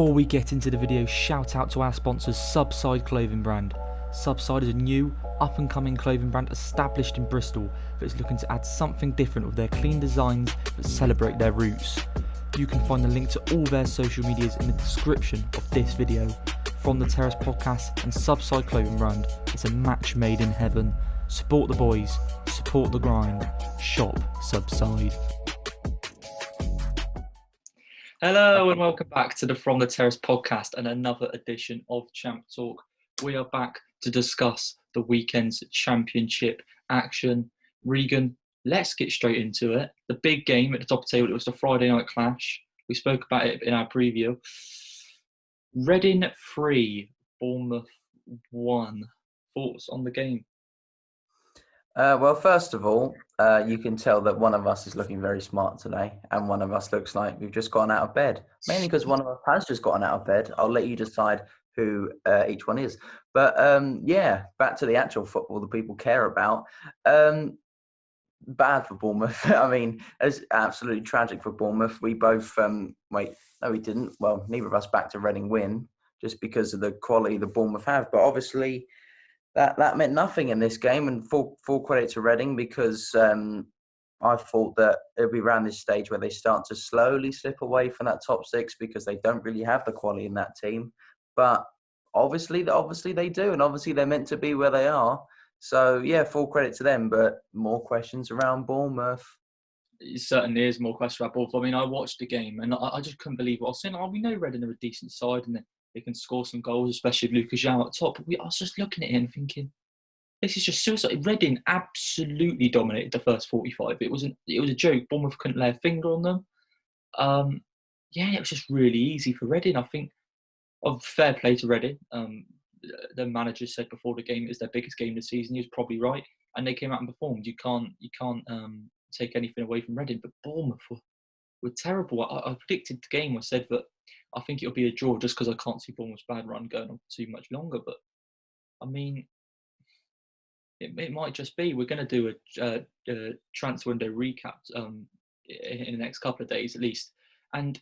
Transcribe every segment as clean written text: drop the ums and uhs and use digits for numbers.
Before we get into the video, shout out to our sponsors Subside clothing brand. Subside is a new, up-and-coming clothing brand established in Bristol that is looking to add something different with their clean designs that celebrate their roots. You can find the link to all their social medias in the description of this video. From the Terrace Podcast and Subside clothing brand, it's a match made in heaven. Support the boys, support the grind, shop Subside. Hello and welcome back to the From the Terrace Podcast and another edition of Champ Talk. We are back to discuss the weekend's championship action. Regan, let's get straight into it. The big game at the top of the table, it was the Friday night clash. We spoke about it in our preview. Reading 3, Bournemouth 1. Thoughts on the game? Well, first of all, you can tell that one of us is looking very smart today and one of us looks like we've just gotten out of bed. Mainly because one of us has just gotten out of bed. I'll let you decide who each one is. But, back to the actual football that people care about. Bad for Bournemouth. I mean, it's absolutely tragic for Bournemouth. We both, we didn't. Well, neither of us backed a Reading win just because of the quality that Bournemouth have. But obviously, that meant nothing in this game, and full credit to Reading because I thought that it'll be around this stage where they start to slowly slip away from that top six because they don't really have the quality in that team. But obviously they do, and obviously they're meant to be where they are. So yeah, full credit to them. But more questions around Bournemouth. It certainly is more questions about Bournemouth. I mean, I watched the game and I just couldn't believe what I was saying. We know Reading are a decent side and they can score some goals, especially with Lucas João at top. But I was just looking at him thinking, this is just suicide. Reading absolutely dominated the first 45. It was a joke. Bournemouth couldn't lay a finger on them. It was just really easy for Reading. I think of fair play to Reading. The manager said before the game it was their biggest game of the season. He was probably right, and they came out and performed. You can't take anything away from Reading, but Bournemouth were terrible. I predicted the game. I said that I think it'll be a draw just because I can't see Bournemouth's bad run going on too much longer. But I mean, it might just be. We're going to do a transfer window recap in the next couple of days at least. And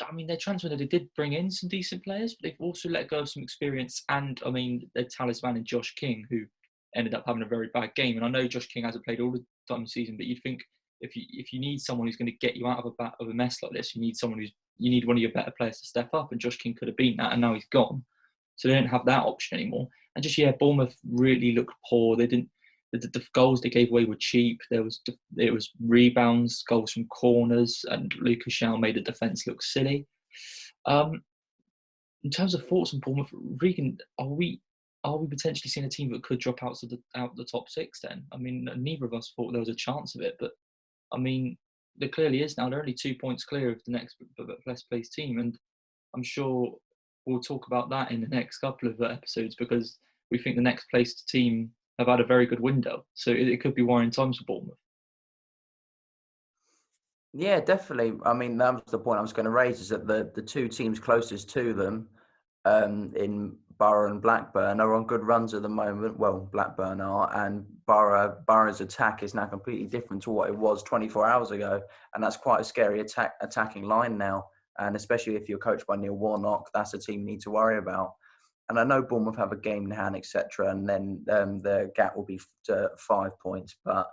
I mean, their transfer window, they did bring in some decent players, but they've also let go of some experience. And I mean, their talisman in Josh King, who ended up having a very bad game. And I know Josh King hasn't played all the time this season, but you'd think if you need someone who's going to get you out of a mess like this, you need one of your better players to step up, and Josh King could have been that, and now he's gone. So they don't have that option anymore. And just, Bournemouth really looked poor. They didn't. The goals they gave away were cheap. There was rebounds, goals from corners, and Lucas João made the defence look silly. In terms of thoughts on Bournemouth, Regan, are we potentially seeing a team that could drop out the top six then? I mean, neither of us thought there was a chance of it, but I mean, there clearly is now. They're only 2 points clear of the next best placed team, and I'm sure we'll talk about that in the next couple of episodes because we think the next placed team have had a very good window, so it could be worrying times for Bournemouth. Yeah, definitely. I mean, that was the point I was going to raise, is that the two teams closest to them in Borough and Blackburn are on good runs at the moment. Well, Blackburn are, and Borough's attack is now completely different to what it was 24 hours ago, and that's quite a scary attacking line now. And especially if you're coached by Neil Warnock, that's a team you need to worry about. And I know Bournemouth have a game in hand, etc., and then the gap will be to 5 points, but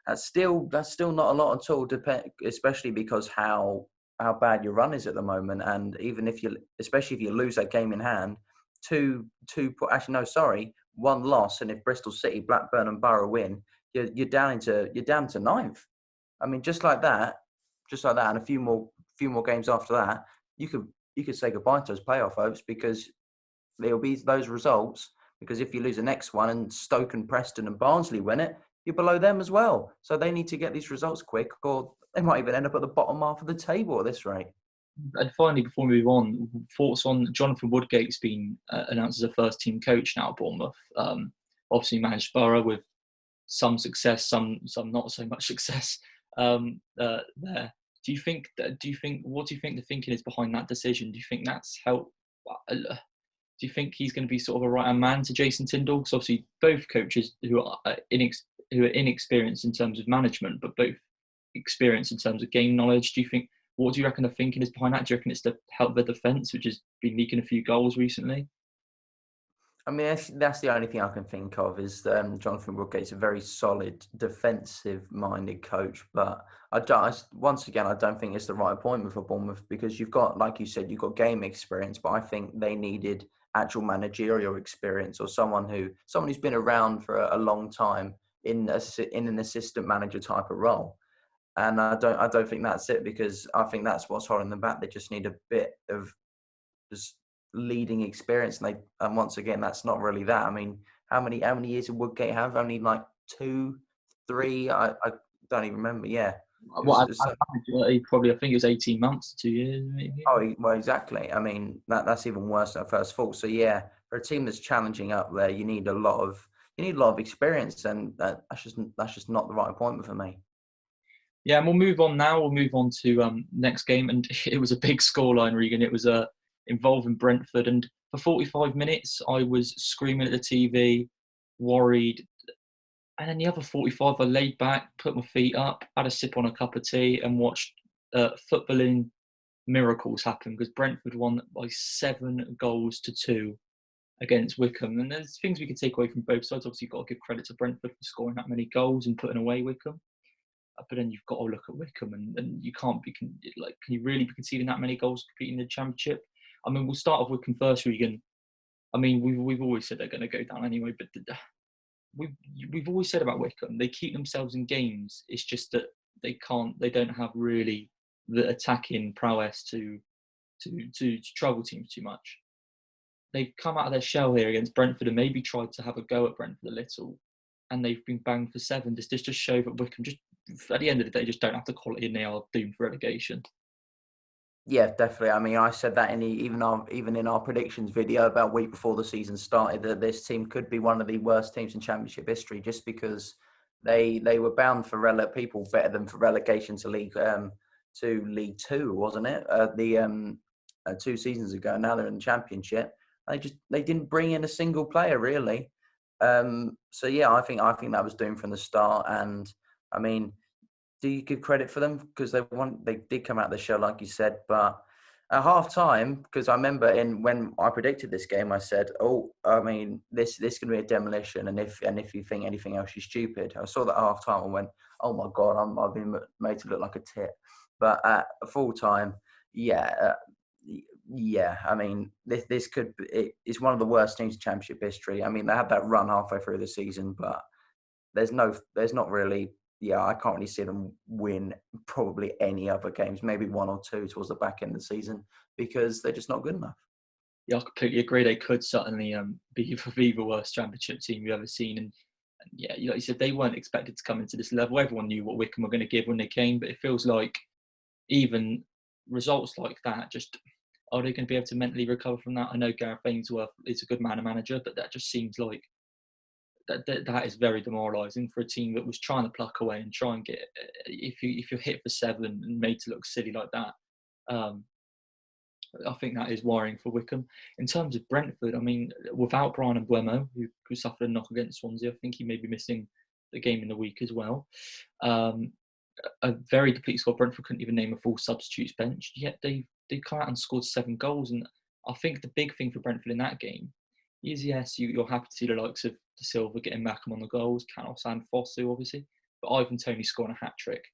that's still not a lot at all. Especially because how bad your run is at the moment, and even especially if you lose that game in hand, one loss, and if Bristol City, Blackburn, and Borough win, you're down to ninth. I mean, just like that, and a few more games after that, you could say goodbye to those playoff hopes because there'll be those results. Because if you lose the next one and Stoke and Preston and Barnsley win it, you're below them as well. So they need to get these results quick, or they might even end up at the bottom half of the table at this rate. And finally, before we move on, thoughts on Jonathan Woodgate's been announced as a first-team coach now at Bournemouth. Obviously managed Borough with some success, some not so much success there. What do you think the thinking is behind that decision? Do you think that's helped? Do you think he's going to be sort of a right-hand man to Jason Tindall? Because obviously both coaches who are inexperienced in terms of management, but both experienced in terms of game knowledge. Do you think What do you reckon the thinking is behind that? Do you reckon it's to help their defence, which has been leaking a few goals recently? I mean, that's the only thing I can think of is Jonathan Woodgate's a very solid defensive-minded coach, but once again, I don't think it's the right appointment for Bournemouth because you've got, like you said, you've got game experience, but I think they needed actual managerial experience or someone who's been around for a long time in an assistant manager type of role. And I don't think that's it because I think that's what's holding them back. They just need a bit of just leading experience, and once again, that's not really that. I mean, how many years did Woodgate have? Only like 2, 3. I don't even remember. Yeah, Well, it's so, I think it was 18 months, 2 years, maybe. well, exactly. I mean, that's even worse than I first thought. So yeah, for a team that's challenging up there, you need a lot of experience, and that's just not the right appointment for me. Yeah, and we'll move on now. We'll move on to next game, and it was a big scoreline, Regan. It was involving Brentford, and for 45 minutes, I was screaming at the TV, worried. And then the other 45, I laid back, put my feet up, had a sip on a cup of tea, and watched footballing miracles happen because Brentford won by 7-2 against Wycombe. And there's things we can take away from both sides. Obviously, you've got to give credit to Brentford for scoring that many goals and putting away Wycombe. But then you've got to look at Wycombe, and you can't be can you really be conceding that many goals competing in the Championship? I mean, we'll start off with Wycombe first, Regan. I mean, we've always said they're going to go down anyway, but we've always said about Wycombe, they keep themselves in games. It's just that they don't have really the attacking prowess to trouble teams too much. They've come out of their shell here against Brentford and maybe tried to have a go at Brentford a little, and they've been banged for 7. This just show that Wycombe just at the end of the day just don't have the quality and they are doomed for relegation. Yeah, definitely. I mean, I said that even in our predictions video about a week before the season started that this team could be one of the worst teams in Championship history, just because they were bound for people better than for relegation to League Two, wasn't it? 2 seasons ago. Now they're in the Championship. They didn't bring in a single player really. So yeah, I think that was doomed from the start. And I mean, do you give credit for them because they did come out of the show like you said, but at half time, because I remember when I predicted this game, I said, "Oh, I mean, this can be a demolition, and if you think anything else, you're stupid." I saw that at half time and went, "Oh my god, I've been made to look like a tit." But at full time, yeah, yeah. I mean, this could be, it's one of the worst teams in Championship history. I mean, they had that run halfway through the season, but there's not really. Yeah, I can't really see them win probably any other games, maybe 1 or 2 towards the back end of the season because they're just not good enough. Yeah, I completely agree. They could certainly be the worst Championship team you've ever seen. And yeah, like you said, they weren't expected to come into this level. Everyone knew what Wycombe were going to give when they came, but it feels like even results like that, just are they going to be able to mentally recover from that? I know Gareth Ainsworth is a good manager, but that just seems like that is very demoralising for a team that was trying to pluck away and try and get. If you're hit for 7 and made to look silly like that, I think that is worrying for Wycombe. In terms of Brentford, I mean, without Brian Mbeumo, who suffered a knock against Swansea, I think he may be missing the game in the week as well. A very complete squad. Brentford couldn't even name a full substitutes bench, yet they come out and scored 7 goals. And I think the big thing for Brentford in that game is, yes, you're happy to see the likes of De Silva getting Mackham on the goals, Canos and Fosu, obviously, but Ivan Toney scoring a hat-trick.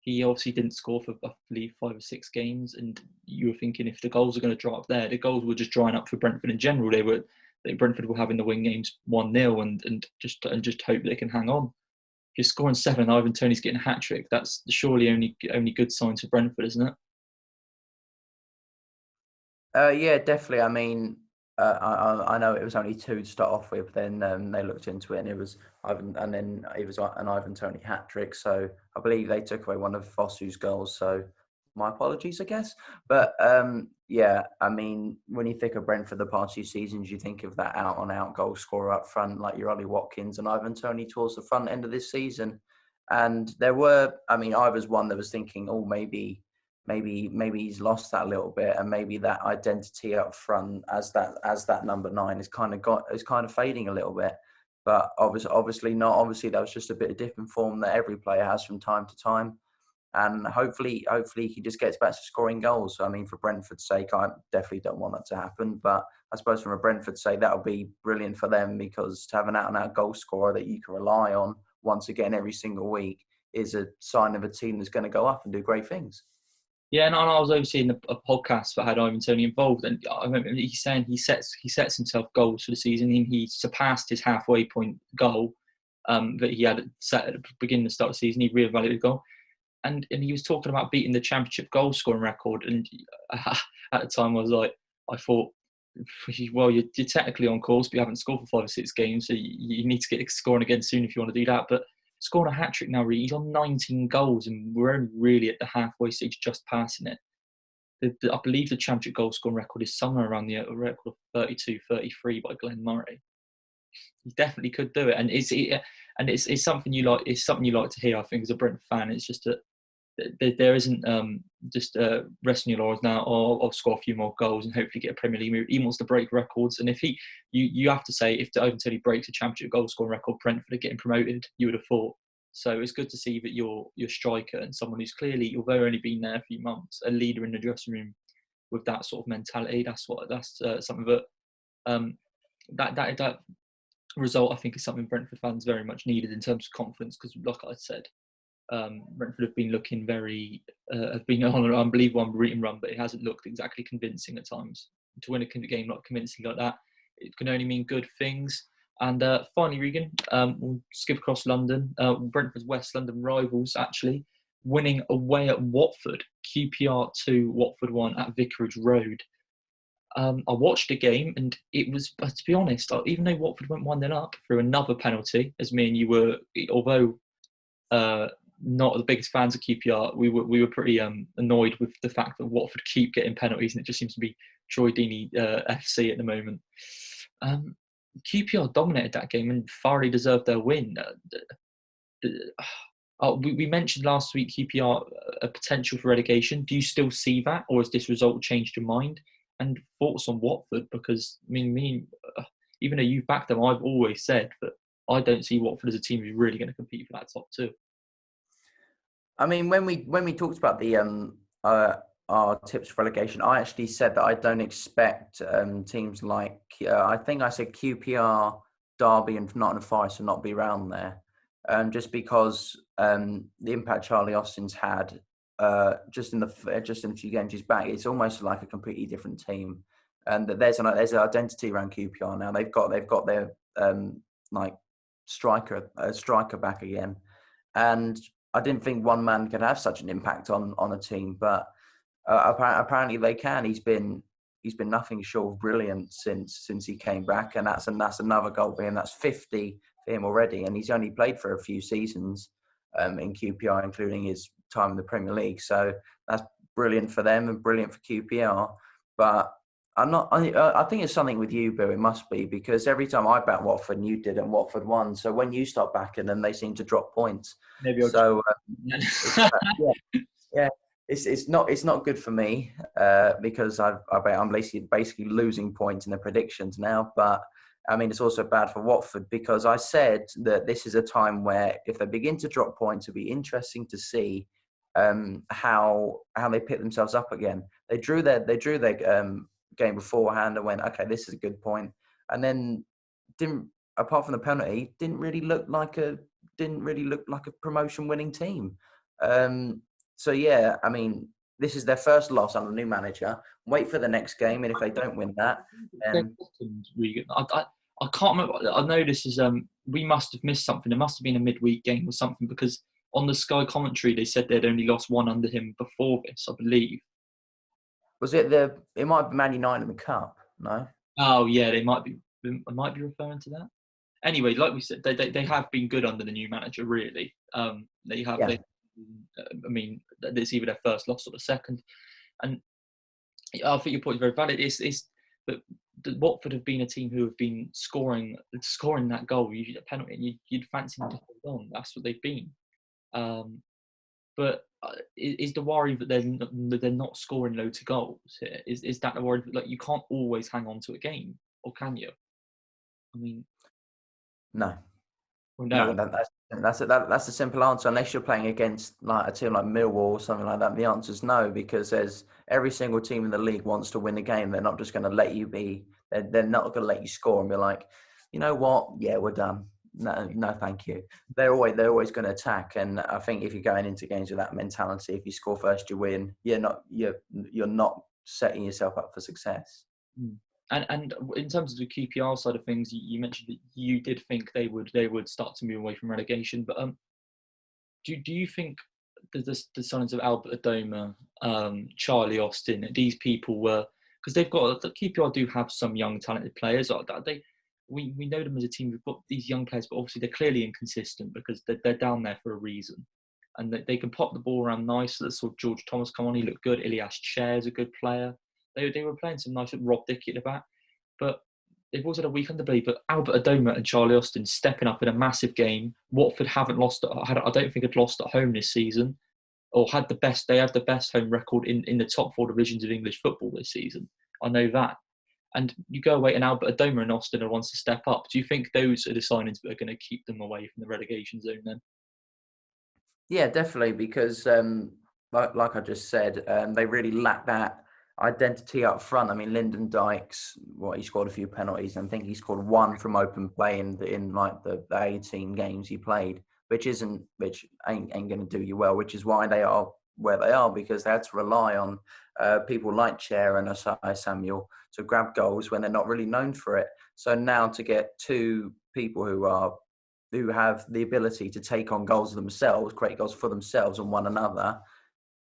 He obviously didn't score for, I believe, 5 or 6 games, and you were thinking if the goals are going to dry up there, the goals were just drying up for Brentford in general. Brentford were having the win games 1-0 and just hope they can hang on. If you're scoring 7, Ivan Toney's getting a hat-trick, that's surely only good signs for Brentford, isn't it? Yeah, definitely. I mean, I know it was only 2 to start off with. Then they looked into it, and it was an Ivan Toney hat trick. So I believe they took away one of Fosu's goals. So my apologies, I guess. But yeah, I mean, when you think of Brentford the past 2 seasons, you think of that out-and-out goal scorer up front like your Ollie Watkins and Ivan Toney towards the front end of this season. And there were, I mean, I was one that was thinking, oh, maybe he's lost that a little bit, and maybe that identity up front as that number 9 is kind of fading a little bit. But obviously not. Obviously, that was just a bit of dip in form that every player has from time to time. and hopefully he just gets back to scoring goals. I mean, for Brentford's sake, I definitely don't want that to happen, but I suppose from a Brentford sake, that would be brilliant for them, because to have an out-and-out goal scorer that you can rely on once again every single week is a sign of a team that's going to go up and do great things. Yeah, and I was overseeing a podcast that had Ivan Toney involved, and I remember he's saying he sets himself goals for the season, and he surpassed his halfway point goal that he had set at the beginning of the start of the season. He reevaluated the goal, and he was talking about beating the championship goal scoring record. And at the time, I thought, well, you're technically on course, but you haven't scored for 5 or 6 games, so you need to get scoring again soon if you want to do that. But scoring a hat-trick now, really, he's on 19 goals, and we're only really at the halfway stage, just passing it. I believe the championship goal scoring record is somewhere around the record of 32, 33 by Glenn Murray. He definitely could do it, and it's something you like. It's something you like to hear, I think, as a Brentford fan. It's just that there isn't just resting your laurels now. I'll score a few more goals and hopefully get a Premier League move. He wants to break records, and if you have to say, if Ivan Toney breaks a championship goal scoring record, Brentford are getting promoted. You would have thought. So it's good to see that your striker and someone who's clearly, although only been there a few months, a leader in the dressing room with that sort of mentality. That's something that result, I think, is something Brentford fans very much needed in terms of confidence, because, like I said, Brentford have been looking have been on an unbelievable unbeaten run, but it hasn't looked exactly convincing at times. To win a game not convincing like that, it can only mean good things. And finally, Regan, we'll skip across London. Brentford's West London rivals, actually, winning away at Watford, QPR 2, Watford 1 at Vicarage Road. I watched the game, and it was, to be honest, even though Watford went 1-0 up through another penalty, as me and you were, although not the biggest fans of QPR, we were pretty annoyed with the fact that Watford keep getting penalties, and it just seems to be Troy Deeney FC at the moment. QPR dominated that game and thoroughly deserved their win. We mentioned last week QPR a potential for relegation. Do you still see that, or has this result changed your mind? And thoughts on Watford? Because even though you've backed them, I've always said that I don't see Watford as a team who's really going to compete for that top 2. I mean, when we talked about the our tips for relegation, I actually said that I don't expect teams like I think I said QPR, Derby, and Nottingham Forest to not be around there, just because the impact Charlie Austin's had just in a few games he's back, it's almost like a completely different team, and there's an identity around QPR now. They've got their striker back again, and I didn't think one man could have such an impact on a team, but apparently they can. He's been nothing short of brilliant since he came back, and that's another goal for him. That's 50 for him already, and he's only played for a few seasons in QPR, including his time in the Premier League. So that's brilliant for them and brilliant for QPR. But I think it's something with you, Bill. It must be, because every time I back Watford and you did, and Watford won. So when you start backing them, they seem to drop points. Maybe so yeah, it's not good for me because I'm basically losing points in the predictions now. But I mean, it's also bad for Watford, because I said that this is a time where if they begin to drop points, it'll be interesting to see how they pick themselves up again. They drew their game beforehand and went, okay, this is a good point, and then apart from the penalty, didn't really look like a promotion winning team. So yeah, I mean, this is their first loss under the new manager. Wait for the next game, and if they don't win that, I can't remember. I know this is we must have missed something. There must have been a midweek game or something, because on the Sky commentary they said they'd only lost one under him before this, I believe. Was it it might be Man United in the Cup? No. Oh yeah, I might be referring to that. Anyway, like we said, they have been good under the new manager. Really, they have. Yeah. I mean, it's either their first loss or the second, and I think your point is very valid. It's but Watford have been a team who have been scoring that goal, usually a penalty, and you'd fancy them to hold on. That's what they've been. But is the worry that they're not scoring loads of goals here? Is that the worry? Like, you can't always hang on to a game, or can you? I mean, no. Well, No, no. that's a simple answer. Unless you're playing against like a team like Millwall or something like that, the answer is no, because there's every single team in the league wants to win the game. They're not just going to let you be. They're not going to let you score and be like, you know what? Yeah, we're done. No, no, thank you. They're always going to attack. And I think if you're going into games with that mentality, if you score first, you win. You're not setting yourself up for success. Mm. And in terms of the QPR side of things, you mentioned that you did think they would start to move away from relegation, but do you think the signs of Albert Adoma, Charlie Austin, these people were, because they've got, the QPR do have some young talented players. We know them as a team. We've got these young players, but obviously they're clearly inconsistent because they're down there for a reason, and they can pop the ball around nice. So saw George Thomas come on; he looked good. Ilias Chair is a good player. They were playing some nice. Rob Dickey at the back, but they've always had a week under the but Albert Adoma and Charlie Austin stepping up in a massive game. Watford haven't lost. I don't think had lost at home this season, or had the best. They had the best home record in the top four divisions of English football this season. I know that. And you go away, and Albert Adoma and Austin are ones to step up. Do you think those are the signings that are going to keep them away from the relegation zone then? Yeah, definitely, because like I just said, they really lack that identity up front. I mean, Lyndon Dykes, he scored a few penalties, and I think he scored one from open play in like the 18 games he played, which ain't going to do you well. Which is why they are where they are, because they had to rely on people like Chair and Asai Samuel to grab goals when they're not really known for it. So now to get two people who have the ability to take on goals themselves, create goals for themselves and one another.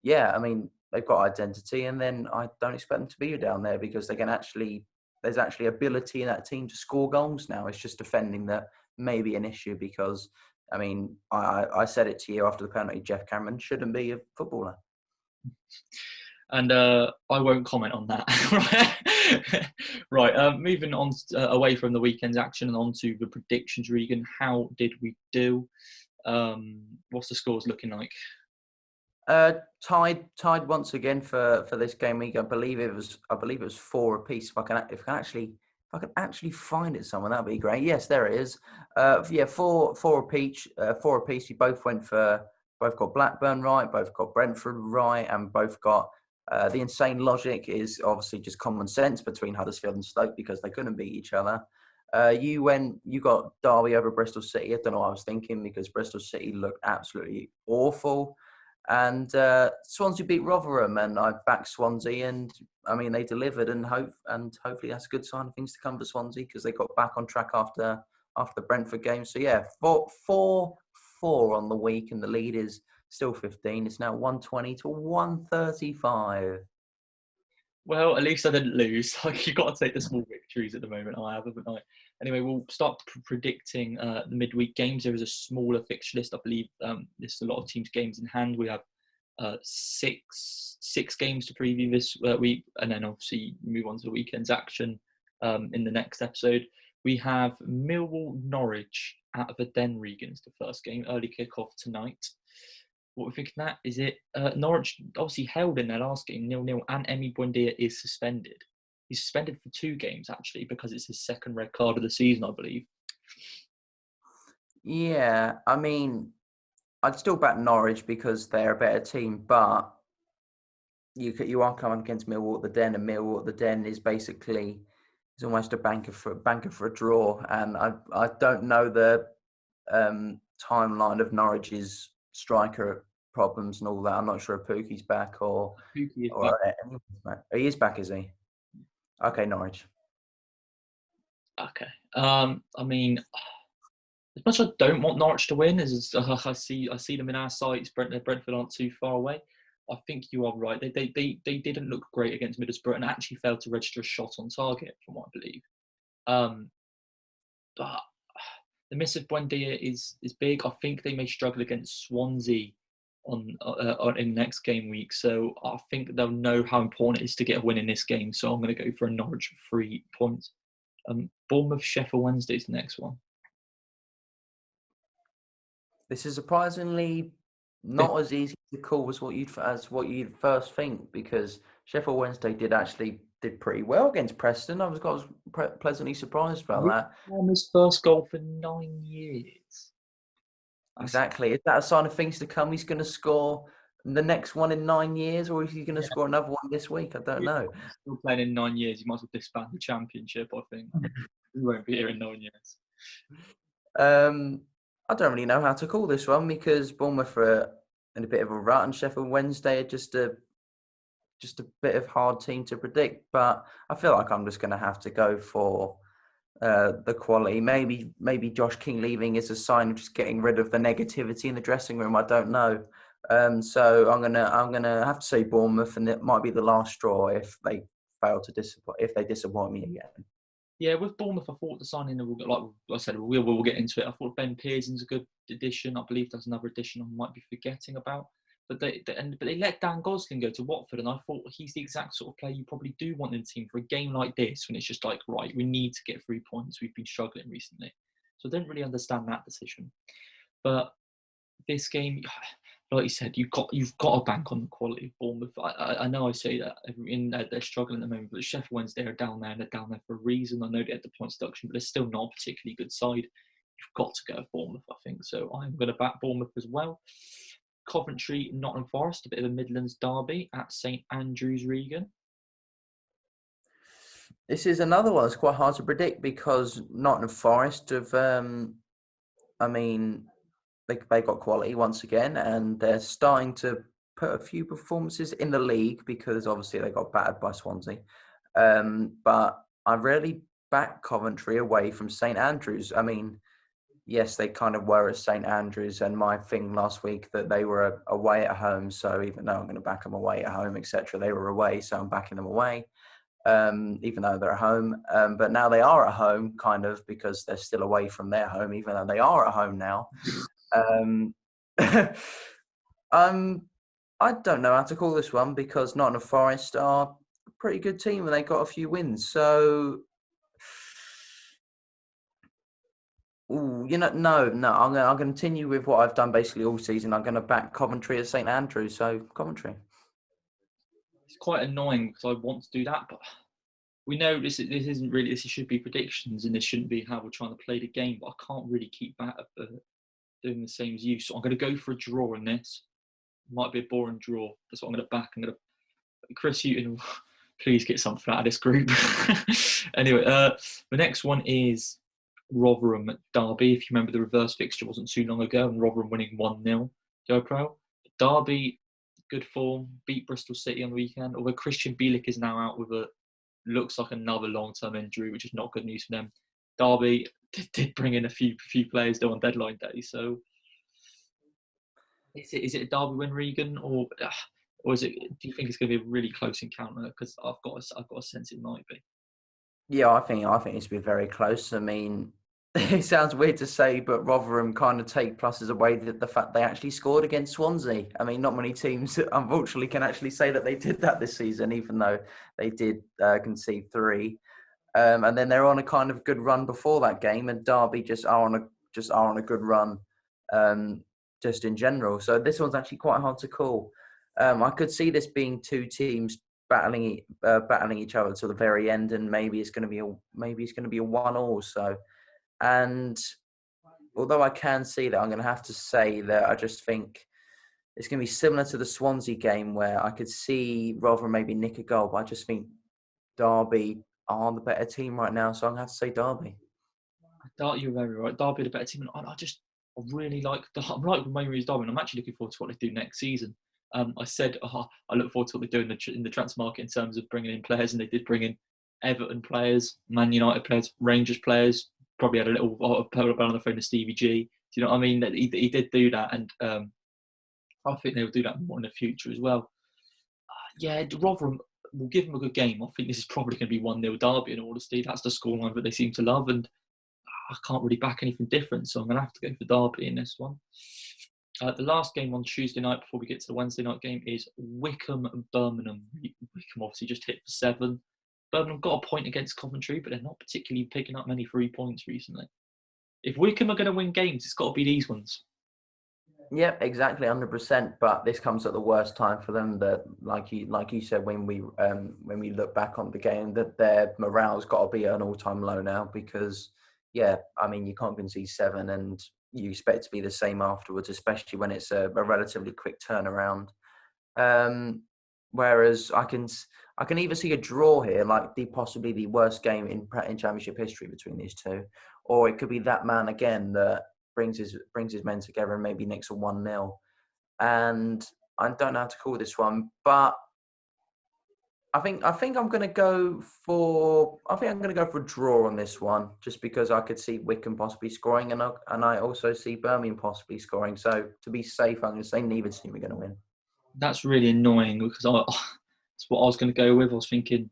Yeah, I mean, they've got identity, and then I don't expect them to be down there because there's actually ability in that team to score goals now. It's just defending that may be an issue because, I mean, I said it to you after the penalty, Jeff Cameron shouldn't be a footballer. And I won't comment on that. Right, moving on away from the weekend's action and on to the predictions, Regan. How did we do? What's the scores looking like? Tied once again for this game week. I believe it was 4 apiece. If I can actually find it somewhere, that'd be great. Yes, there it is. Yeah, four apiece. 4 apiece. We both got Blackburn right, both got Brentford right, and both got. The insane logic is obviously just common sense between Huddersfield and Stoke because they couldn't beat each other. You got Derby over Bristol City. I don't know what I was thinking because Bristol City looked absolutely awful. And Swansea beat Rotherham, and I backed Swansea, and I mean they delivered, and hopefully that's a good sign of things to come for Swansea because they got back on track after the Brentford game. So yeah, 4-4 on the week, and the lead is still 15. It's now 120 to 135. Well, at least I didn't lose. Like, you've got to take the small victories at the moment. I have, haven't I? Anyway, we'll start predicting the midweek games. There is a smaller fixture list. I believe there's a lot of teams' games in hand. We have six games to preview this week, and then obviously move on to the weekend's action in the next episode. We have Millwall Norwich at the Den Regans, the first game, early kick-off tonight. What we're thinking that is it. Norwich obviously held in their last game 0-0, and Emi Buendia is suspended. He's suspended for 2 games actually because it's his second red card of the season, I believe. Yeah, I mean, I'd still back Norwich because they're a better team, but you are coming against Millwall at the Den, and Millwall at the Den is almost a banker for a draw, and I don't know the timeline of Norwich's striker problems and all that. I'm not sure if Pookie's back or Pukki is back. He is back, is he? Okay, Norwich. Okay. I mean, as much as I don't want Norwich to win, as I see them in our sights, Brentford aren't too far away. I think you are right. They didn't look great against Middlesbrough and actually failed to register a shot on target, from what I believe. But the miss of Buendia is big. I think they may struggle against Swansea on in next game week. So I think they'll know how important it is to get a win in this game. So I'm going to go for a Norwich 3 points. Bournemouth Sheffield Wednesday's the next one. This is surprisingly not as easy to call as what you'd first think, because Sheffield Wednesday did pretty well against Preston. I was pleasantly surprised about that. Bournemouth's first goal for 9 years. That's, Exactly. Is that a sign of things to come? He's going to score the next one in 9 years, or is he going to yeah, score another one this week? I don't he's know. still playing in 9 years. He might as well disband the championship, I think. He won't be here in 9 years. Um, I don't really know how to call this one because Bournemouth are in a bit of a rut, and Sheffield Wednesday are just a bit of hard team to predict. But I feel like I'm just going to have to go for the quality. Maybe Josh King leaving is a sign of just getting rid of the negativity in the dressing room. I don't know. So I'm gonna have to say Bournemouth, and it might be the last straw if they fail to disappoint if they disappoint me again. Yeah, with Bournemouth, I thought the signing, like I said, we'll get into it. I thought Ben Pearson's a good addition. I believe there's another addition I might be forgetting about. But they let Dan Gosling go to Watford, and I thought he's the exact sort of player you probably do want in the team for a game like this, when it's just like, right, we need to get 3 points. We've been struggling recently, so I don't really understand that decision. But this game, like you said, you've got to bank on the quality of Bournemouth. I know I say that they're struggling at the moment, but Sheffield Wednesday are down there, and they're down there for a reason. I know they had the points deduction, but they're still not a particularly good side. You've got to go with Bournemouth, I think. So I'm going to back Bournemouth as well. Coventry, Nottingham Forest, a bit of a Midlands derby at St Andrews, Regan. This is another one that's quite hard to predict because Nottingham Forest have, I mean, they got quality once again, and they're starting to put a few performances in the league because obviously they got battered by Swansea. But I rarely back Coventry away from St Andrews. I mean, yes, they kind of were at St Andrews, and my thing last week that they were away at home. So even though I'm going to back them away at home, etc., they were away, so I'm backing them away. Even though they're at home, but now they are at home, kind of because they're still away from their home, even though they are at home now. Um, I don't know how to call this one because Nottingham Forest are a pretty good team and they got a few wins. So, no. I'm going to continue with what I've done basically all season. I'm going to back Coventry at St Andrews. So Coventry. It's quite annoying because I want to do that, but we know this isn't really. This should be predictions, and this shouldn't be how we're trying to play the game. But I can't really keep that doing the same as you. So I'm going to go for a draw in this. Might be a boring draw. That's what I'm going to back. I'm going to Chris Hughton. Please get something out of this group. Anyway, the next one is Rotherham at Derby. If you remember, the reverse fixture wasn't too long ago, and Rotherham winning 1-0. Go Pro. Derby, good form, beat Bristol City on the weekend. Although Christian Bielik is now out with looks like another long-term injury, which is not good news for them. Derby did bring in a few players though on deadline day. So is it a Derby win, Regan, or is it? Do you think it's going to be a really close encounter? Because I've got a sense it might be. Yeah, I think it's been very close. I mean, it sounds weird to say, but Rotherham kind of take pluses away the fact they actually scored against Swansea. I mean, not many teams, unfortunately, can actually say that they did that this season, even though they did concede 3. And then they're on a kind of good run before that game, and Derby just are on a good run, just in general. So this one's actually quite hard to call. I could see this being two teams battling each other to the very end, and maybe it's going to be a 1-1. So, and although I can see that, I'm going to have to say that I just think it's going to be similar to the Swansea game where I could see Rotherham maybe nick a goal, but I just think Derby are the better team right now, so I'm going to have to say Derby. You're very right. Derby are the better team, and I really like I'm like Mary's Derby, and I'm actually looking forward to what they do next season. I said I look forward to what they do in the transfer market in terms of bringing in players, and they did bring in Everton players, Man United players, Rangers players. Probably had a little pearl on the phone to Stevie G. Do you know what I mean? That he did do that, and I think they'll do that more in the future as well. Yeah, Rotherham will give them a good game. I think this is probably going to be 1-0 Derby in all honesty. That's the scoreline that they seem to love, and I can't really back anything different, so I'm going to have to go for Derby in this one. The last game on Tuesday night before we get to the Wednesday night game is Wycombe and Birmingham. Wycombe obviously just hit for 7. Birmingham got a point against Coventry, but they're not particularly picking up many 3 points recently. If Wycombe are going to win games, it's got to be these ones. Yep, exactly, 100%. But this comes at the worst time for them. That, like you said, when we look back on the game, that their morale's got to be at an all-time low now because, yeah, I mean, you can't concede 7, and you expect to be the same afterwards, especially when it's a relatively quick turnaround. Whereas I can either see a draw here, like possibly the worst game in Championship history between these two, or it could be that man again that brings his men together and maybe nicks a 1-0. And I don't know how to call this one, but I think I'm going to go for a draw on this one, just because I could see Wycombe possibly scoring, and I also see Birmingham possibly scoring. So to be safe, I'm going to say neither team are going to win. That's really annoying because that's what I was going to go with. I was thinking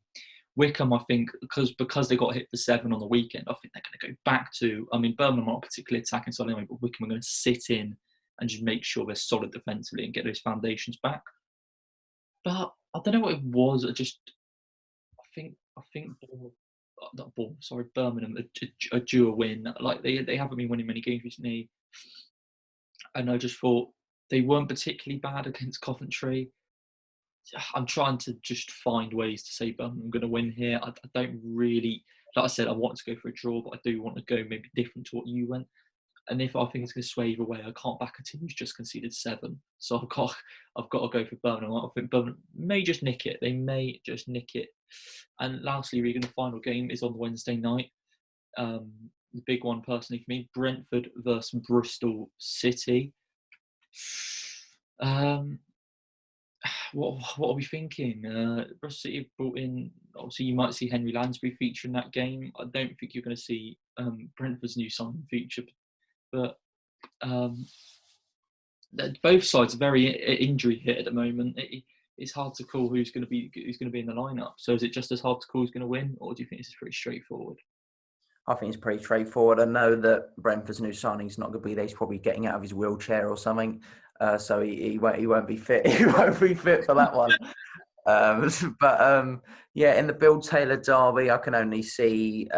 Wycombe, I think, because they got hit for 7 on the weekend, I think they're going to go back to, I mean, Birmingham aren't particularly attacking side anyway, but Wycombe are going to sit in and just make sure they're solid defensively and get those foundations back. But I don't know what it was. I think Birmingham are due a win. Like they haven't been winning many games recently, and I just thought they weren't particularly bad against Coventry. I'm trying to just find ways to say Birmingham are going to win here. I don't really, like I said, I want to go for a draw, but I do want to go maybe different to what you went. And if I think it's going to sway either way, I can't back a team who's just conceded 7. So I've got to go for Birmingham. I think Birmingham may just nick it. They may just nick it. And lastly, Regan, the final game is on Wednesday night. The big one personally for me, Brentford versus Bristol City. What are we thinking? Bristol City brought in, obviously you might see Henry Lansbury feature in that game. I don't think you're going to see Brentford's new signing feature, but both sides are very injury hit at the moment. It's hard to call who's going to be in the lineup. So is it just as hard to call who's going to win, or do you think this is pretty straightforward? I think it's pretty straightforward. I know that Brentford's new signing's not going to be there. He's probably getting out of his wheelchair or something, so he won't be fit. He won't be fit for that one. Yeah, in the Bill Taylor derby, I can only see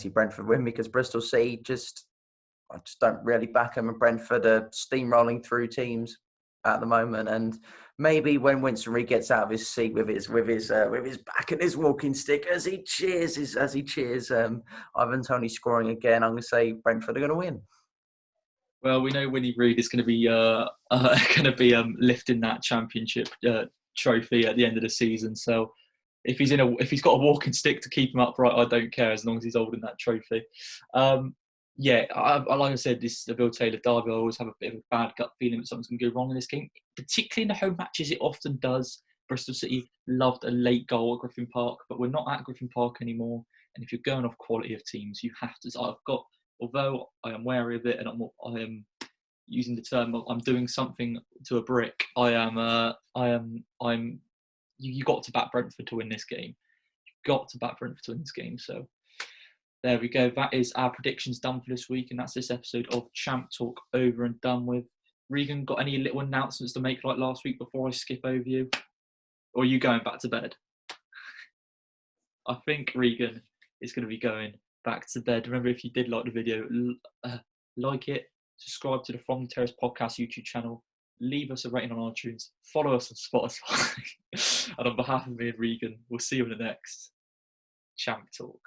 Brentford win, because Bristol City I just don't really back them, and Brentford are steamrolling through teams at the moment. And maybe when Winston Reid gets out of his seat with his back and his walking stick as he cheers Ivan Toney scoring again, I'm going to say Brentford are going to win. Well, we know Winnie Reid is going to be lifting that championship trophy at the end of the season. So if he's got a walking stick to keep him upright, I don't care, as long as he's holding that trophy. Yeah, like I said, this is the Bill Taylor derby. I always have a bit of a bad gut feeling that something's going to go wrong in this game, particularly in the home matches. It often does. Bristol City loved a late goal at Griffin Park, but we're not at Griffin Park anymore. And if you're going off quality of teams, you have to. Although I am wary of it, and I am using the term, I'm doing something to a brick. You got to back Brentford to win this game. You've got to back Brentford to win this game. So there we go. That is our predictions done for this week, and that's this episode of Champ Talk over and done with. Regan, got any little announcements to make like last week before I skip over you? Or are you going back to bed? I think Regan is going to be going back to bed. Remember, if you did like the video, like it, subscribe to the From the Terrace podcast YouTube channel, leave us a rating on iTunes, follow us on Spotify. And on behalf of me and Regan, we'll see you in the next Champ Talk.